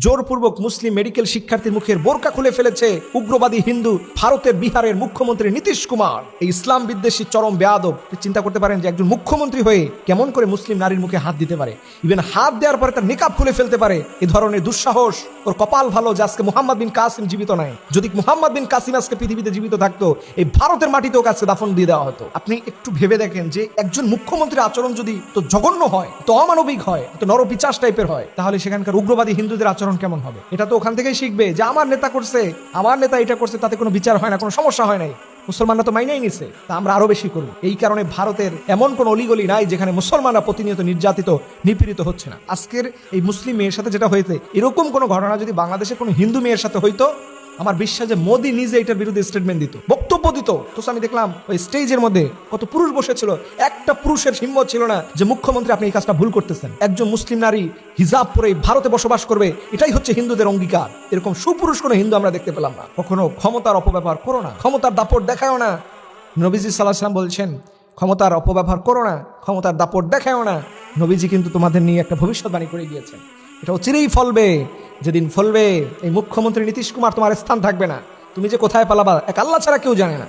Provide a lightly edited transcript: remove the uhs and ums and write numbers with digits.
জোরপূর্বক মুসলিম মেডিকেল শিক্ষার্থীর মুখের বোরকা খুলে ফেলেছে উগ্রবাদী হিন্দু ভারতের বিহারের মুখ্যমন্ত্রী নীতিশ কুমার। এই ইসলাম বিদ্বেষী চরম বেয়াদব। চিন্তা করতে পারেন যে একজন মুখ্যমন্ত্রী হয়ে কেমন করে মুসলিম নারীর মুখে হাত দিতে পারে, ইভেন হাত দেওয়ার পরে তার নিকাব খুলে ফেলতে পারে। এ ধরনের দুঃসাহস। ওর কপাল ভালো যে আজকে মুহাম্মদ বিন কাসিম জীবিত নাই। যদি মুহাম্মদ বিন কাসিম আজকে পৃথিবীতে জীবিত থাকতো, এই ভারতের মাটিতেও কাছে দাফন দিয়ে দেওয়া হতো। আপনি একটু ভেবে দেখেন যে একজন মুখ্যমন্ত্রীর আচরণ যদি তো জঘন্য হয়, তো অমানবিক হয়, তো নরপিচাস টাইপের হয়, তাহলে সেখানকার উগ্রবাদী হিন্দুদের আচরণ কেমন হবে? এটা তো ওখান থেকেই শিখবে যে আমার নেতা করছে, আমার নেতা এটা করছে, তাতে কোনো বিচার হয় না, কোনো সমস্যা হয় নাই, মুসলমানরা তো মাইনেই নিছে, তা আমরা আরো বেশি করব। এই কারণে ভারতের এমন কোন অলিগলি নাই যেখানে মুসলমানরা প্রতিনিয়ত নির্যাতিত নিপীড়িত হচ্ছে না। আজকের এই মুসলিম মেয়ের সাথে যেটা হয়েছে, এরকম কোন ঘটনা যদি বাংলাদেশের কোনো হিন্দু মেয়ের সাথে হইতো, আমার বিশ্বাস যে মোদী নিজে এটার বিরুদ্ধে স্টেটমেন্ট দিত, বক্তব্য দিত। তো আমি দেখলাম ওই স্টেজের মধ্যে কত পুরুষ বসেছিল, একটা পুরুষের হিম্মত ছিল না যে মুখ্যমন্ত্রী আপনি এই কাজটা ভুল করতেছেন। একজন মুসলিম নারী হিজাব পরে ভারতে বসবাস করবে, এটাই হচ্ছে হিন্দুদের অঙ্গীকার। এরকম সুপুরুষ কোনো হিন্দু আমরা দেখতে পেলাম না। কখনো ক্ষমতার অপব্যবহার করো না, ক্ষমতার দাপট দেখাও না। নবীজি সাল্লাল্লাহু আলাইহি ওয়াসাল্লাম বলছেন, ক্ষমতার অপব্যবহার করো না, ক্ষমতার দাপট দেখাও না। নবীজি কিন্তু তোমাদের নিয়ে একটা ভবিষ্যৎবাণী করে গিয়েছেন, এটা চিরেই ফলবে। যেদিন ফলবে, এই মুখ্যমন্ত্রী নীতিশ কুমার তোমার স্থান থাকবে না। তুমি যে কোথায় পালাবা এক আল্লাহ ছাড়া কেউ জানে না।